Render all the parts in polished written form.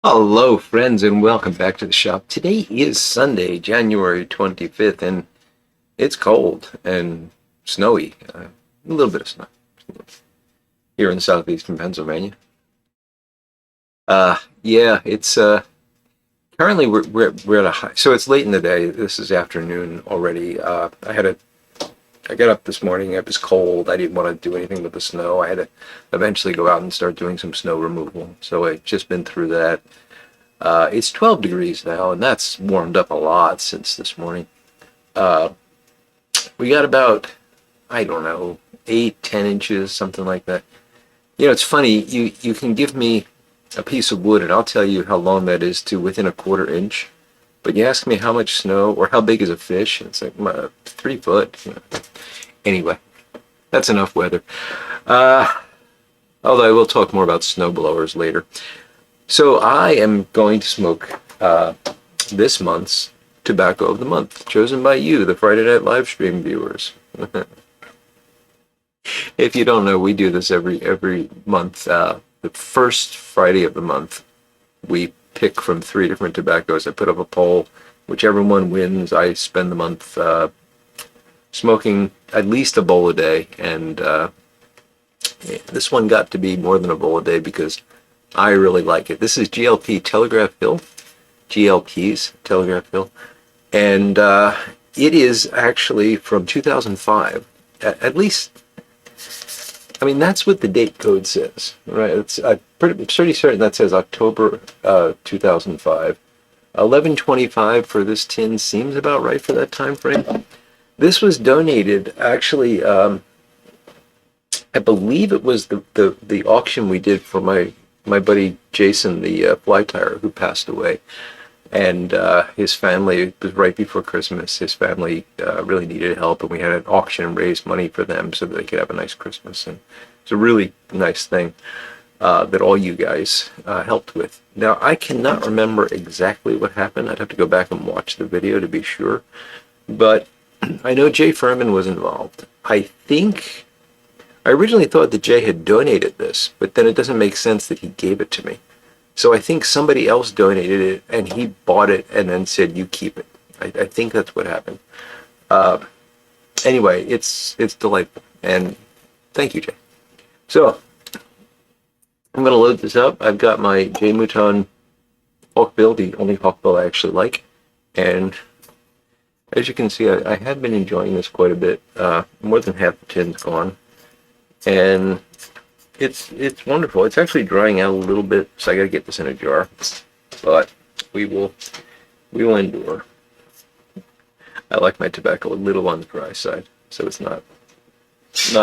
Hello, friends, and welcome back to the shop. Today is Sunday, January 25th, and it's cold and snowy. A little bit of snow here in southeastern Pennsylvania. Yeah, it's currently we're at a high, so it's late in the day. This is afternoon already. I got up this morning. It was cold. I didn't want to do anything with the snow. I had to eventually go out and start doing some snow removal. So I've just been through that. It's 12 degrees now, and that's warmed up a lot since this morning. Uh, we got about, I don't know, 8, 10 inches, something like that. You know, it's funny. You can give me a piece of wood, and I'll tell you how long that is to within a quarter inch. But you ask me how much snow or how big is a fish, and it's like 3 foot. Anyway, that's enough weather. Uh, Although I will talk more about snow blowers later. So I am going to smoke this month's tobacco of the month, chosen by you, the Friday Night live stream viewers. If you don't know, we do this every month. The first Friday of the month, we pick from 3 different tobaccos. I put up a poll. Whichever one wins, I spend the month smoking at least a bowl a day. And this one got to be more than a bowl a day because I really like it. This is GLP Telegraph Hill, GL Pease Telegraph Hill, and it is actually from 2005. At least, I mean, that's what the date code says, right? I'm pretty certain that says October 2005. 1125 for this tin seems about right for that time frame. This was donated, actually, I believe it was the auction we did for my buddy Jason, the fly tyer, who passed away. And his family, it was right before Christmas, his family really needed help, and we had an auction and raised money for them so that they could have a nice Christmas. And it's a really nice thing that all you guys helped with. Now, I cannot remember exactly what happened. I'd have to go back and watch the video to be sure. But I know Jay Furman was involved. I originally thought that Jay had donated this, but then it doesn't make sense that he gave it to me. So I think somebody else donated it, and he bought it and then said, "You keep it." I think that's what happened. Uh, anyway, it's delightful, and thank you, Jay. So I'm going to load this up. I've got my J Mouton Hawkbill, the only Hawkbill I actually like, and as you can see, I have been enjoying this quite a bit. More than half the tin's gone. And it's wonderful. It's actually drying out a little bit, so I gotta get this in a jar. But we will endure. I like my tobacco a little on the dry side, so it's not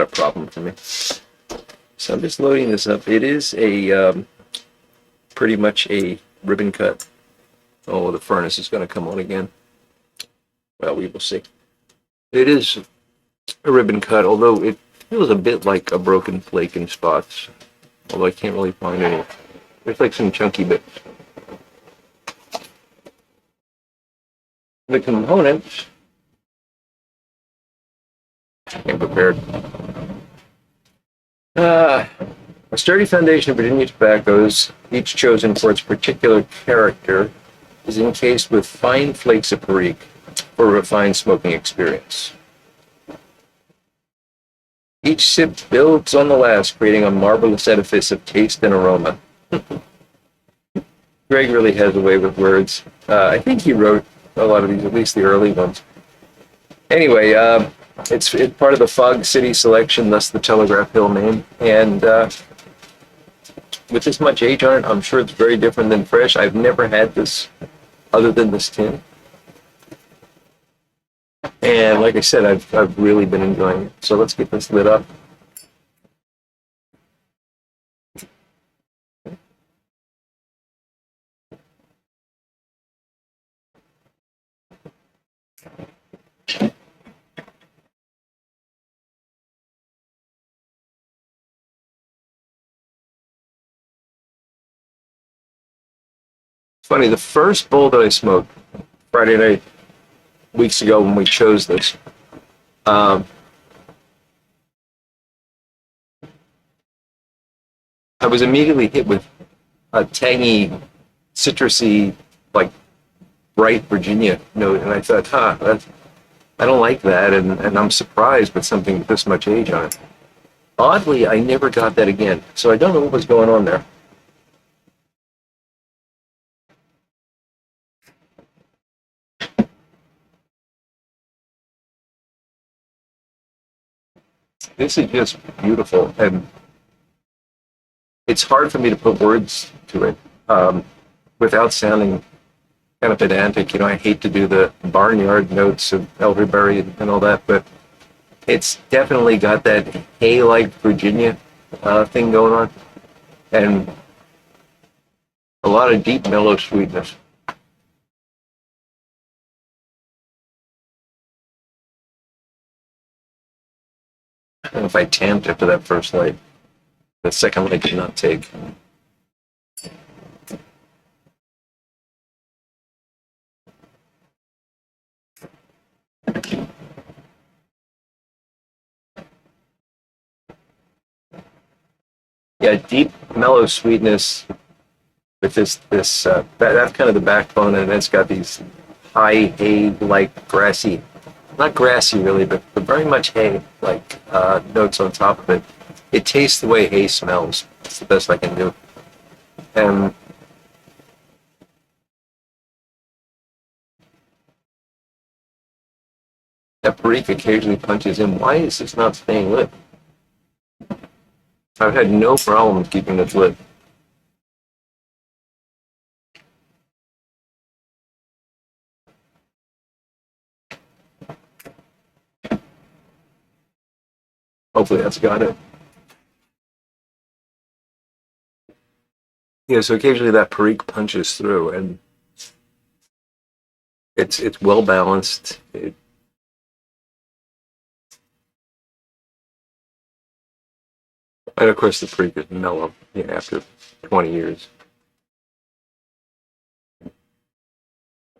a problem for me. So I'm just loading this up. It is a pretty much a ribbon cut. Oh, the furnace is going to come on again. Well, we will see. It is a ribbon cut, although it feels a bit like a broken flake in spots. Although I can't really find any. There's like some chunky bits. The components. I'm prepared. A sturdy foundation of Virginia tobaccos, each chosen for its particular character, is encased with fine flakes of Perique for a refined smoking experience. Each sip builds on the last, creating a marvelous edifice of taste and aroma. Greg really has a way with words. I think he wrote a lot of these, at least the early ones. Anyway, it's part of the Fog City selection, thus the Telegraph Hill name. And with this much age on it, I'm sure it's very different than fresh. I've never had this other than this tin. And like I said, I've really been enjoying it. So let's get this lit up. Funny, the first bowl that I smoked Friday night, weeks ago when we chose this, I was immediately hit with a tangy citrusy, like bright Virginia note, and I thought, I don't like that, and I'm surprised with something with this much age on it. Oddly, I never got that again, so I don't know what was going on there. This is just beautiful, and it's hard for me to put words to it without sounding kind of pedantic. You know, I hate to do the barnyard notes of elderberry and all that, but it's definitely got that hay-like Virginia thing going on, and a lot of deep, mellow sweetness. I don't know if I tamped after that first light. The second light did not take. Yeah, deep, mellow sweetness with that's kind of the backbone, and it's got these high hay-like grassy, not grassy really, but very much hay-like notes on top of it. It tastes the way hay smells. It's the best I can do. And that Perique occasionally punches in. Why is this not staying lit? I've had no problem keeping this lit. Hopefully that's got it. Yeah, so occasionally that Perique punches through, and it's well balanced. And of course the Perique is mellow, after 20 years.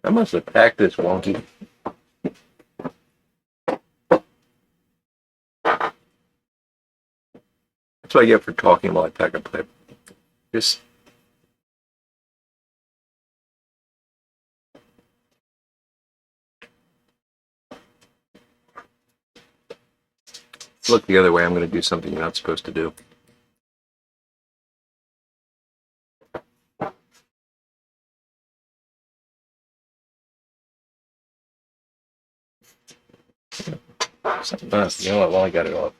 I must have packed this wonky. That's what I get for talking while I pack a pipe. Just look the other way. I'm going to do something you're not supposed to do. You know what? Well, I got it off.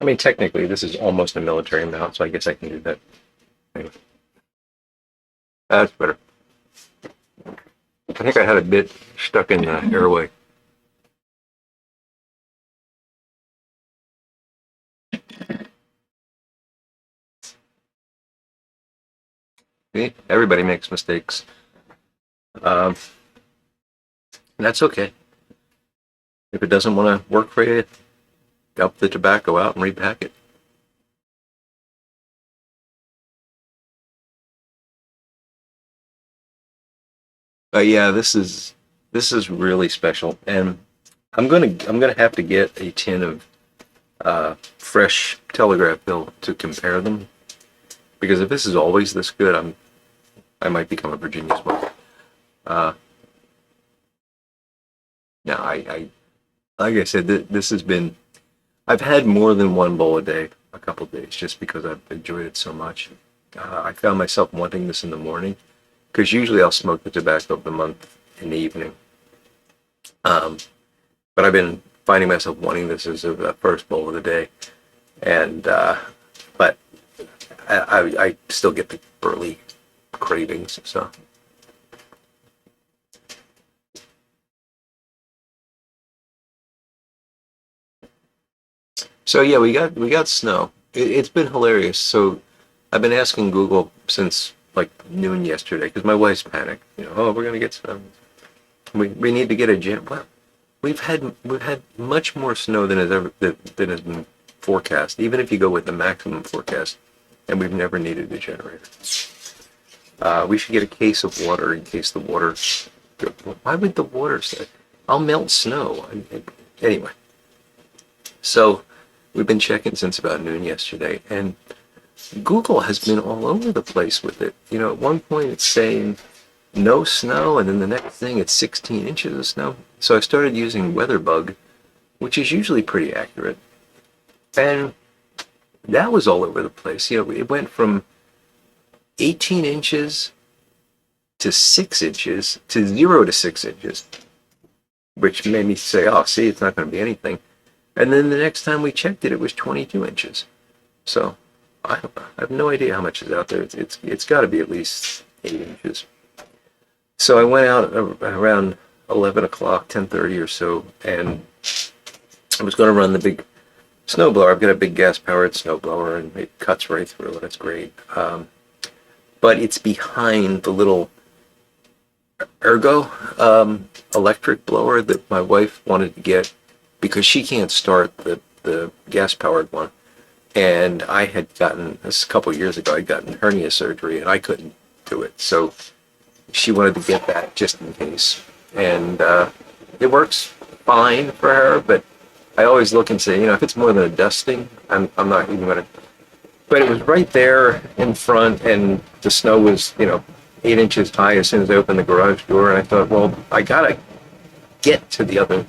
I mean, technically, this is almost a military mount, so I guess I can do that. Anyway. That's better. I think I had a bit stuck in the airway. See? Everybody makes mistakes. That's okay. If it doesn't want to work for you, dump the tobacco out and repack it. Yeah, this is really special, and I'm gonna have to get a tin of fresh Telegraph bill to compare them, because if this is always this good, I might become a Virginia smoker. No, I like I said, this has been. I've had more than one bowl a day, a couple days, just because I've enjoyed it so much. I found myself wanting this in the morning, because usually I'll smoke the tobacco of the month in the evening. But I've been finding myself wanting this as a first bowl of the day, and but I still get the burly cravings. So yeah, we got snow. It's been hilarious. So I've been asking Google since like noon yesterday, because my wife's panicked. Oh, we're gonna get snow. We need to get a gen. Well, we've had much more snow than has been forecast. Even if you go with the maximum forecast, and we've never needed a generator. We should get a case of water in case the water. Why would the water say? I'll melt snow. Anyway, so we've been checking since about noon yesterday, and Google has been all over the place with it. You know, at one point it's saying no snow, and then the next thing it's 16 inches of snow. So I started using WeatherBug, which is usually pretty accurate. And that was all over the place. You know, it went from 18 inches to 6 inches to 0 to 6 inches, which made me say, oh, see, it's not going to be anything. And then the next time we checked it, it was 22 inches. So I have no idea how much is out there. It's got to be at least 8 inches. So I went out around 11 o'clock, 10:30 or so, and I was going to run the big snowblower. I've got a big gas-powered snowblower, and it cuts right through, and it's great. But it's behind the little Ergo electric blower that my wife wanted to get because she can't start the gas-powered one. And I had gotten, this a couple of years ago, I'd gotten hernia surgery, and I couldn't do it. So she wanted to get that just in case. And it works fine for her, but I always look and say, you know, if it's more than a dusting, I'm not even going to. But it was right there in front, and the snow was, you know, 8 inches high as soon as I opened the garage door. And I thought, well, I got to get to the other,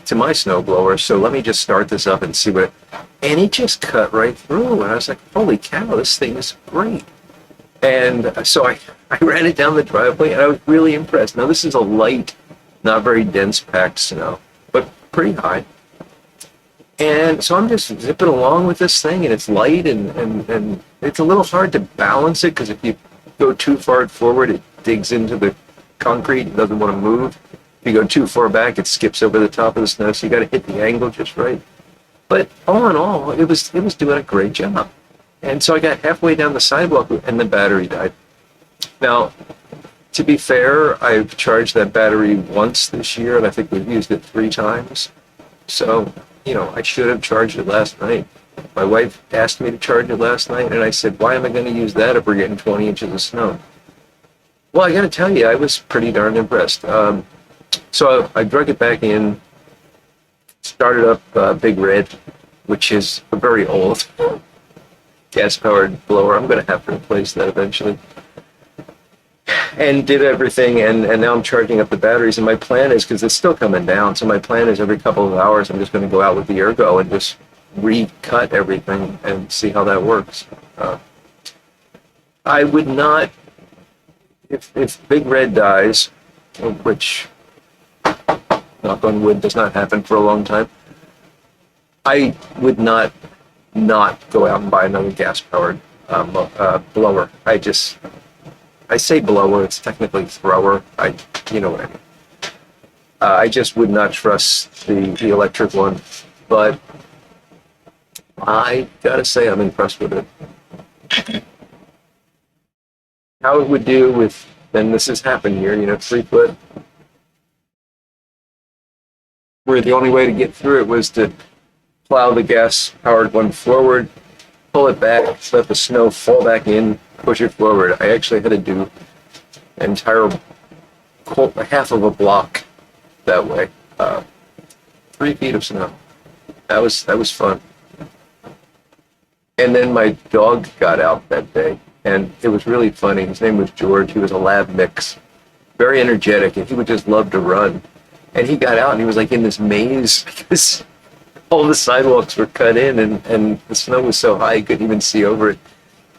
to my snowblower, so let me just start this up and see what it, and it just cut right through. And I was like, holy cow, this thing is great. And so I ran it down the driveway, and I was really impressed. Now, this is a light, not very dense packed snow, but pretty high. And so I'm just zipping along with this thing, and it's light, and it's a little hard to balance it, because if you go too far forward, it digs into the concrete and doesn't want to move. If you go too far back, it skips over the top of the snow, so you got to hit the angle just right. But all in all, it was doing a great job. And so I got halfway down the sidewalk, and the battery died. Now, to be fair, I've charged that battery once this year, and I think we've used it 3 times. So, you know, I should have charged it last night. My wife asked me to charge it last night, and I said, why am I going to use that if we're getting 20 inches of snow? Well, I got to tell you, I was pretty darn impressed. So I drug it back in, started up Big Red, which is a very old gas-powered blower. I'm going to have to replace that eventually. And did everything, and now I'm charging up the batteries. And my plan is, because it's still coming down, so my plan is every couple of hours I'm just going to go out with the Ergo and just recut everything and see how that works. I would not, if Big Red dies, which, knock on wood, does not happen for a long time, I would not go out and buy another gas-powered blower. I say blower, it's technically thrower. You know what I mean. I just would not trust the electric one, but I gotta say I'm impressed with it. How it would do with, and this has happened here, you know, 3 foot, where the only way to get through it was to plow the gas-powered one forward, pull it back, let the snow fall back in, push it forward. I actually had to do an entire half of a block that way. 3 feet of snow. That was fun. And then my dog got out that day, and it was really funny. His name was George. He was a lab mix, very energetic, and he would just love to run. And he got out, and he was like in this maze because all the sidewalks were cut in, and the snow was so high he couldn't even see over it.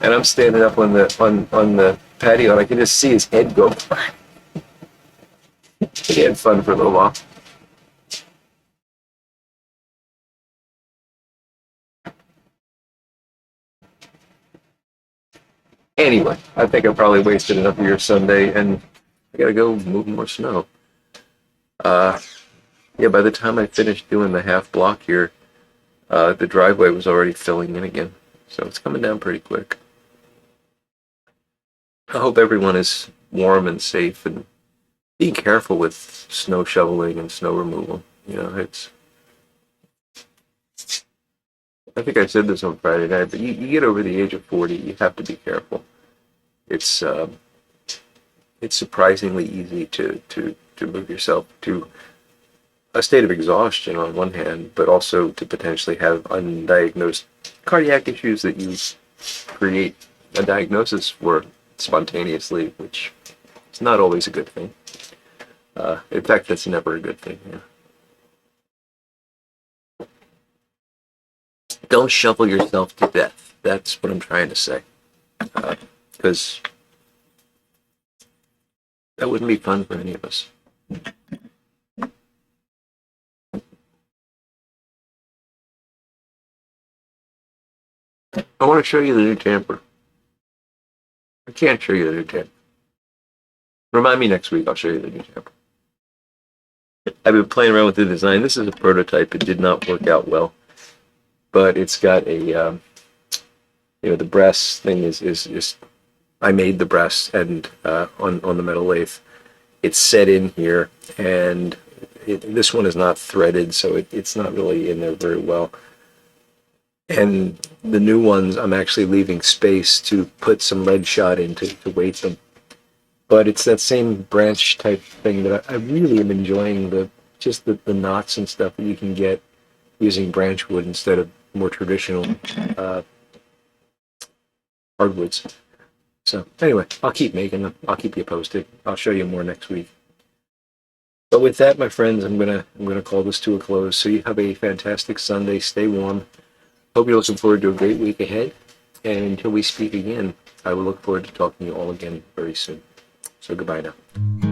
And I'm standing up on the patio, and I could just see his head go. He had fun for a little while. Anyway, I think I probably wasted enough of your Sunday, and I gotta go move more snow. Yeah, by the time I finished doing the half block here, the driveway was already filling in again. So it's coming down pretty quick. I hope everyone is warm and safe, and be careful with snow shoveling and snow removal. You know, I think I said this on Friday night, but you get over the age of 40, you have to be careful. It's surprisingly easy to move yourself to a state of exhaustion on one hand, but also to potentially have undiagnosed cardiac issues that you create a diagnosis for spontaneously, which is not always a good thing. In fact, that's never a good thing. Yeah. Don't shovel yourself to death. That's what I'm trying to say. Because that wouldn't be fun for any of us. I want to show you the new tamper. I can't show you the new tamper. Remind me next week, I'll show you the new tamper. I've been playing around with the design. This is a prototype. It did not work out well. But it's got a, the brass thing is I made the brass and on the metal lathe. It's set in here, and this one is not threaded, so it's not really in there very well. And the new ones, I'm actually leaving space to put some lead shot in to weight them. But it's that same branch type thing that I really am enjoying, the knots and stuff that you can get using branch wood instead of more traditional hardwoods. So anyway, I'll keep making them. I'll keep you posted. I'll show you more next week. But with that, my friends, I'm gonna call this to a close. So you have a fantastic Sunday. Stay warm. Hope you're looking forward to a great week ahead. And until we speak again, I will look forward to talking to you all again very soon. So goodbye now.